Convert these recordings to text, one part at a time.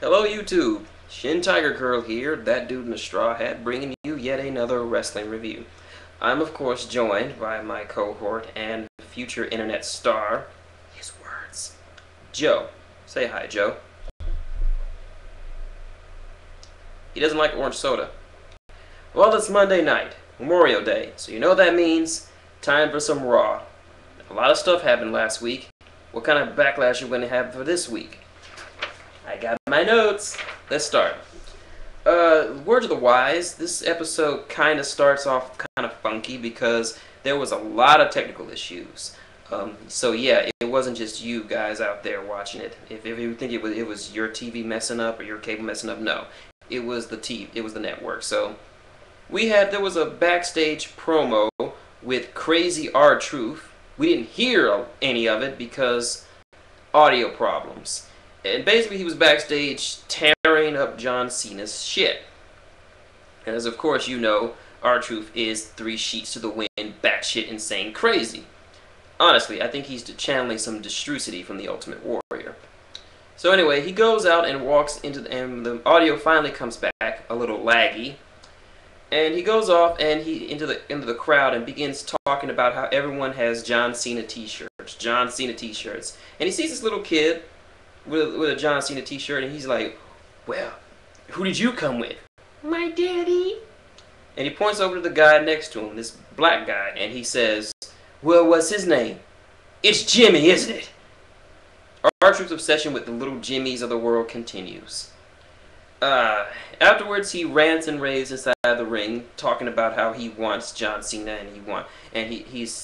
Hello YouTube, shintigercurl here, that dude in the straw hat, bringing you yet another wrestling review. I'm of course joined by my cohort and future internet star, his words, Joe. Say hi, Joe. He doesn't like orange soda. Well, it's Monday night, Memorial Day, so you know what that means. Time for some Raw. A lot of stuff happened last week. What kind of backlash are we going to have for this week? I got my notes. Let's start. Words of the wise. This episode kind of starts off kind of funky because there was a lot of technical issues. So yeah, it wasn't just you guys out there watching it. If you think it was your TV messing up or your cable messing up, no, it was the network. So there was a backstage promo with Crazy R-Truth. We didn't hear any of it because audio problems. And basically he was backstage tearing up John Cena's shit. And as of course you know, R-Truth is 3 sheets to the wind, batshit insane crazy. Honestly, I think he's channeling some Destrucity from the Ultimate Warrior. So anyway, he goes out and walks into and the audio finally comes back, a little laggy. And he goes off and into the crowd and begins talking about how everyone has John Cena t-shirts. John Cena t-shirts. And he sees this little kid with a John Cena t-shirt, and he's like, well, who did you come with? My daddy. And he points over to the guy next to him, this black guy, and he says, well, what's his name? It's Jimmy, isn't it? R-Truth's obsession with the little Jimmys of the world continues. Afterwards, he rants and raves inside the ring, talking about how he wants John Cena, and he's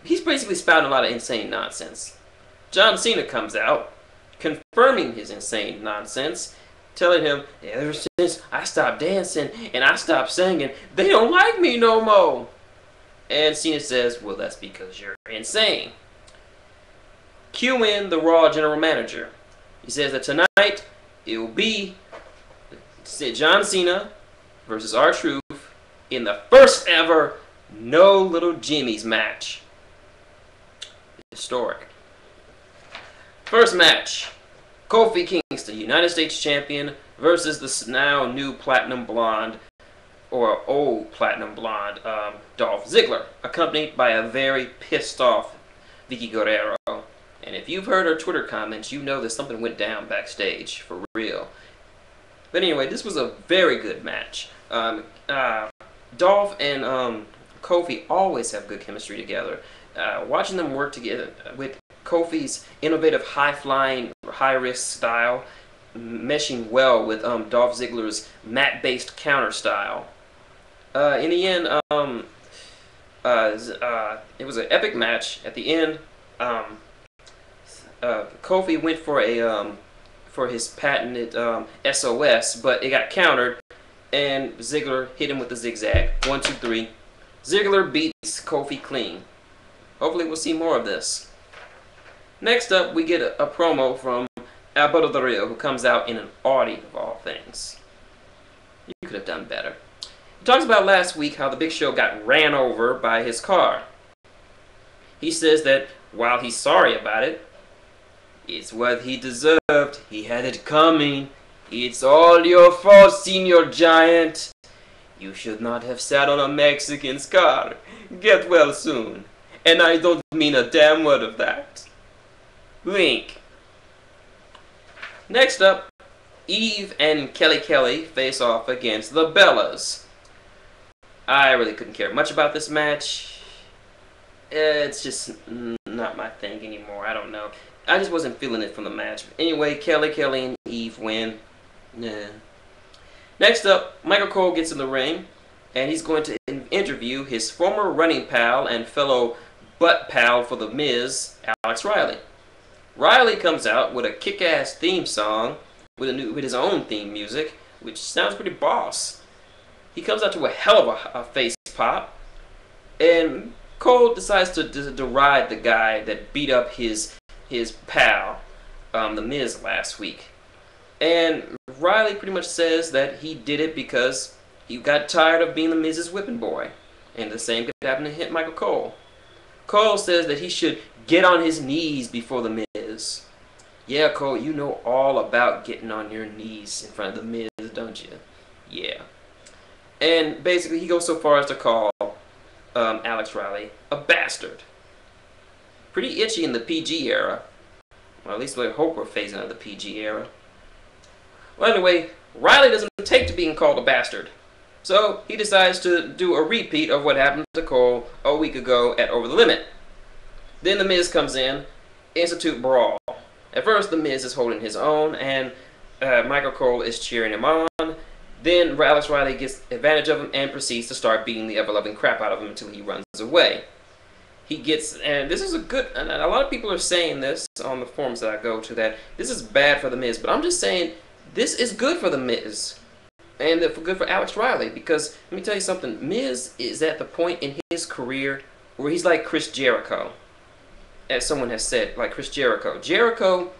basically spouting a lot of insane nonsense. John Cena comes out, confirming his insane nonsense, telling him, ever since I stopped dancing and I stopped singing, they don't like me no more. And Cena says, well, that's because you're insane. Cue in the Raw general manager. He says that tonight it will be John Cena versus R-Truth in the first ever No Little Jimmy's match. Historic. First match, Kofi Kingston, United States Champion, versus the now new Platinum Blonde, or old Platinum Blonde, Dolph Ziggler, accompanied by a very pissed off Vicky Guerrero. And if you've heard her Twitter comments, you know that something went down backstage, for real. But anyway, this was a very good match. Dolph and Kofi always have good chemistry together. Watching them work together with Kofi's innovative high-flying, high-risk style meshing well with Dolph Ziggler's mat-based counter style. In the end, it was an epic match. At the end, Kofi went for his patented SOS, but it got countered, and Ziggler hit him with the zigzag. 1, 2, 3. Ziggler beats Kofi clean. Hopefully we'll see more of this. Next up, we get a promo from Alberto Del Rio, who comes out in an Audi, of all things. You could have done better. He talks about last week how the Big Show got ran over by his car. He says that while he's sorry about it, it's what he deserved. He had it coming. It's all your fault, Senior Giant. You should not have sat on a Mexican's car. Get well soon. And I don't mean a damn word of that. Wink. Next up, Eve and Kelly face off against the Bellas. I really couldn't care much about this match. It's just not my thing anymore. I don't know. I just wasn't feeling it from the match. Anyway, Kelly and Eve win. Nah. Next up, Michael Cole gets in the ring, and he's going to interview his former running pal and fellow butt pal for The Miz, Alex Riley. Riley comes out with a kick-ass theme song with his own theme music, which sounds pretty boss. He comes out to a hell of a face pop, and Cole decides to deride the guy that beat up his pal, The Miz, last week. And Riley pretty much says that he did it because he got tired of being The Miz's whipping boy. And the same could happen to hit Michael Cole. Cole says that he should get on his knees before The Miz. Yeah, Cole, you know all about getting on your knees in front of the Miz, don't you? Yeah. And basically, he goes so far as to call Alex Riley a bastard. Pretty itchy in the PG era. Well, at least we hope we're phasing out of the PG era. Well, anyway, Riley doesn't take to being called a bastard. So he decides to do a repeat of what happened to Cole a week ago at Over the Limit. Then The Miz comes in, institute brawl. At first, The Miz is holding his own, and Michael Cole is cheering him on. Then Alex Riley gets advantage of him and proceeds to start beating the ever-loving crap out of him until he runs away. He gets, and this is a good, and a lot of people are saying this on the forums that I go to, that this is bad for The Miz, but I'm just saying this is good for The Miz. And good for Alex Riley, because let me tell you something, Miz is at the point in his career where he's like Chris Jericho. As someone has said, like Chris Jericho. Jericho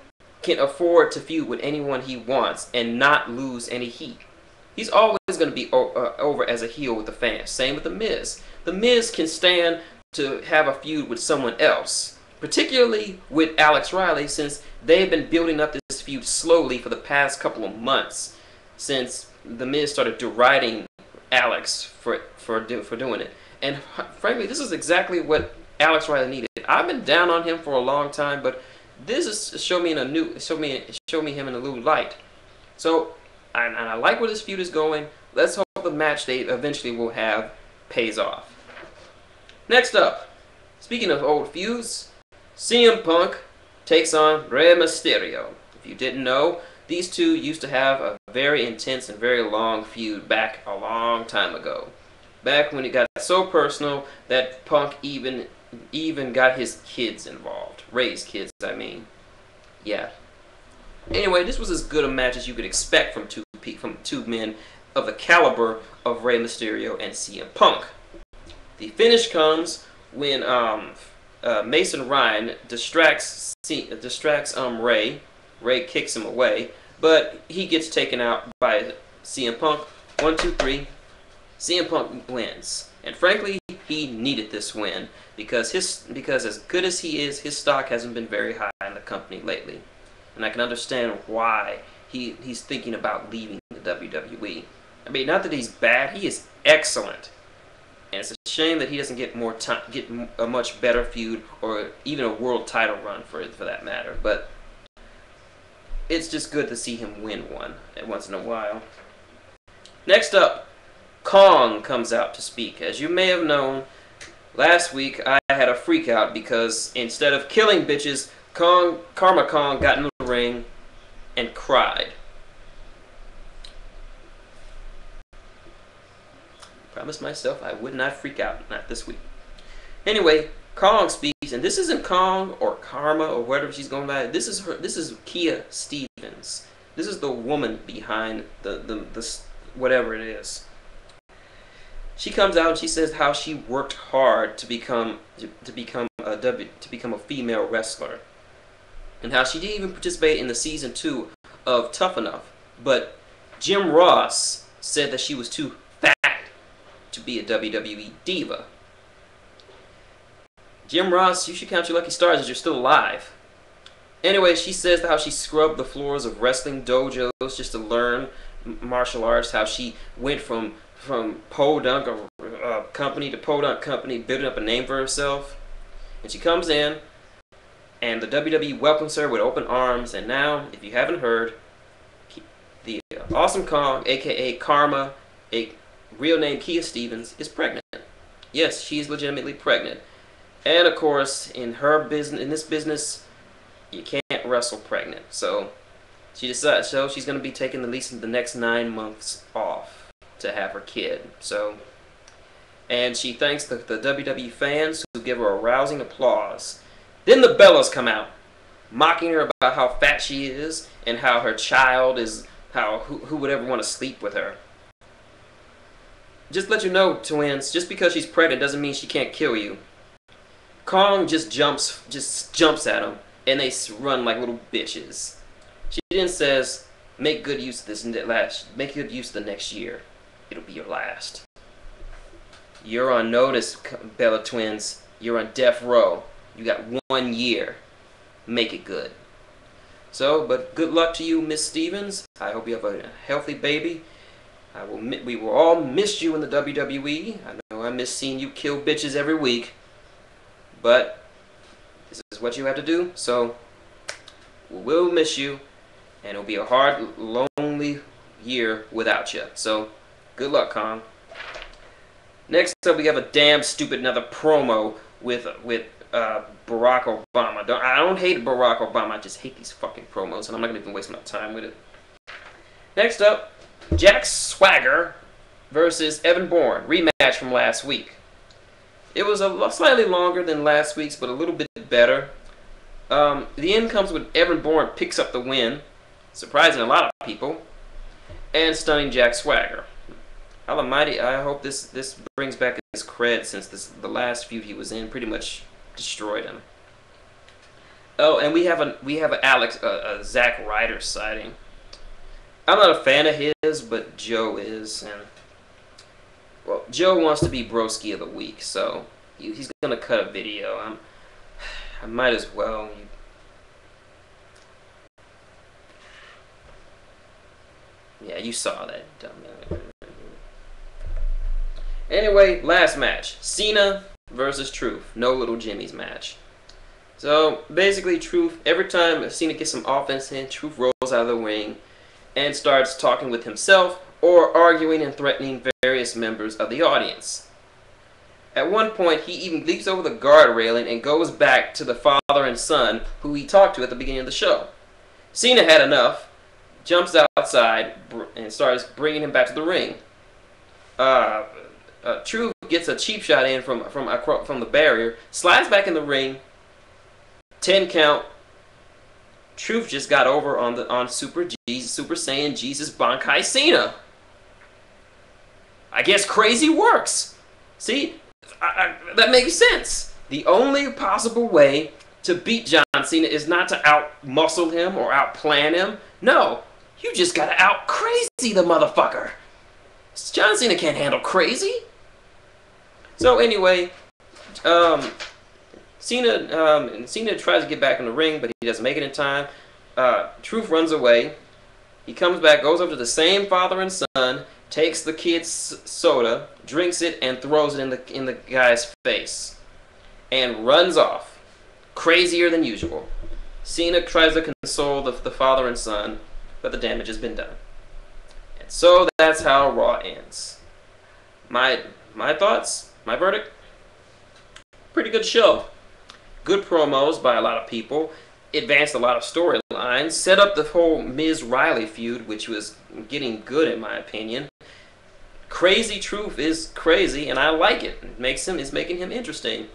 can afford to feud with anyone he wants and not lose any heat. He's always going to be over as a heel with the fans. Same with The Miz. The Miz can stand to have a feud with someone else, particularly with Alex Riley, since they've been building up this feud slowly for the past couple of months, since The Miz started deriding Alex for doing it. And frankly, this is exactly what Alex Riley needed. I've been down on him for a long time, but this is show me him in a new light. So, and I like where this feud is going. Let's hope the match they eventually will have pays off. Next up, speaking of old feuds, CM Punk takes on Rey Mysterio. If you didn't know, these two used to have a very intense and very long feud back a long time ago. Back when it got so personal that Punk even got his kids involved. Rey's kids, I mean. Yeah. Anyway, this was as good a match as you could expect from two men of the caliber of Rey Mysterio and CM Punk. The finish comes when Mason Ryan distracts Rey. Rey kicks him away, but he gets taken out by CM Punk. 1, 2, 3. CM Punk wins, and frankly, he needed this win because as good as he is, his stock hasn't been very high in the company lately, and I can understand why he's thinking about leaving the WWE. I mean, not that he's bad; he is excellent. And it's a shame that he doesn't get a much better feud or even a world title run for that matter. But it's just good to see him win one once in a while. Next up, Kong comes out to speak. As you may have known, last week I had a freak out because instead of killing bitches, Karma Kong got in the ring and cried. Promised myself I would not freak out, not this week. Anyway, Kong speaks, and this isn't Kong or Karma or whatever she's going by. This is her. This is Kia Stevens. This is the woman behind the whatever it is. She comes out and she says how she worked hard to become a female wrestler, and how she didn't even participate in the season 2 of Tough Enough. But Jim Ross said that she was too fat to be a WWE diva. Jim Ross, you should count your lucky stars as you're still alive. Anyway, she says how she scrubbed the floors of wrestling dojos just to learn martial arts, how she went from podunk company to podunk company, building up a name for herself. And she comes in, and the WWE welcomes her with open arms, and now, if you haven't heard, the Awesome Kong, aka Karma, a real name Kia Stevens, is pregnant. Yes, she's legitimately pregnant. And of course, in this business, you can't wrestle pregnant. So she decides, so she's going to be taking at least the next 9 months off to have her kid. So, and she thanks the WWE fans who give her a rousing applause. Then the Bellas come out, mocking her about how fat she is and how her child is, who would ever want to sleep with her. Just to let you know, twins, just because she's pregnant doesn't mean she can't kill you. Kong just jumps at them, and they run like little bitches. She then says, "Make good use of make good use of the next year. It'll be your last." You're on notice, Bella twins. You're on death row. You got 1 year. Make it good. So, but good luck to you, Miss Stevens. I hope you have a healthy baby. We will all miss you in the WWE. I know I miss seeing you kill bitches every week. But this is what you have to do. So, we'll miss you. And it'll be a hard, lonely year without you. So, good luck, Kong. Next up, we have a damn stupid another promo with Barack Obama. I don't hate Barack Obama. I just hate these fucking promos, and I'm not gonna even waste my time with it. Next up, Jack Swagger versus Evan Bourne, rematch from last week. It was slightly longer than last week's, but a little bit better. The end comes when Evan Bourne picks up the win, surprising a lot of people, and stunning Jack Swagger. Almighty, I hope this brings back his cred, since the last feud he was in pretty much destroyed him. Oh, and we have a Zack Ryder sighting. I'm not a fan of his, but Joe is, and well, Joe wants to be Broski of the week, so he's gonna cut a video. I might as well. Yeah, you saw that, dumbass. Anyway, last match. Cena versus Truth. No Little Jimmy's match. So, basically, Truth, every time Cena gets some offense in, Truth rolls out of the ring and starts talking with himself or arguing and threatening various members of the audience. At one point, he even leaps over the guard railing and goes back to the father and son who he talked to at the beginning of the show. Cena had enough, jumps outside, and starts bringing him back to the ring. Truth gets a cheap shot in from the barrier, slides back in the ring, 10 count. Truth just got over on Super Saiyan Jesus Bankai Cena. I guess crazy works. See, that makes sense. The only possible way to beat John Cena is not to out-muscle him or out-plan him. No, you just gotta out-crazy the motherfucker. John Cena can't handle crazy. So anyway, Cena tries to get back in the ring, but he doesn't make it in time. Truth runs away. He comes back, goes up to the same father and son, takes the kid's soda, drinks it, and throws it in the guy's face, and runs off, crazier than usual. Cena tries to console the father and son, but the damage has been done. And so that's how Raw ends. My thoughts, my verdict: pretty good show. Good promos by a lot of people. Advanced a lot of storylines. Set up the whole Miz-Riley feud, which was getting good in my opinion. Crazy Truth is crazy, and I like it. It's making him interesting.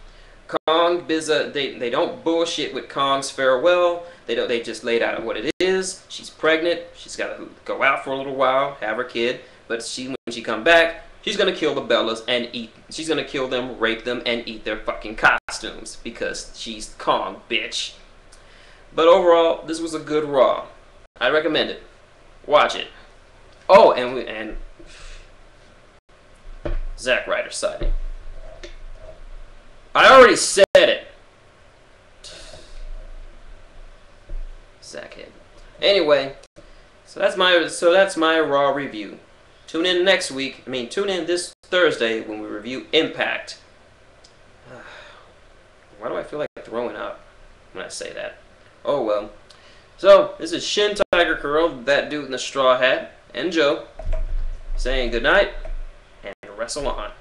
Kong, they don't bullshit with Kong's farewell. They just laid out what it is. She's pregnant. She's got to go out for a little while, have her kid. But when she come back, she's gonna kill the Bellas and eat. She's gonna kill them, rape them, and eat their fucking costumes because she's Kong, bitch. But overall, this was a good Raw. I recommend it. Watch it. Oh, and Zack Ryder sighting. I already said it. Zackhead. Anyway, so that's my Raw review. Tune in next week. Tune in this Thursday when we review Impact. Why do I feel like throwing up when I say that? Oh well. So, this is shintigercurl, that dude in the straw hat, and Joe, saying goodnight and wrestle on.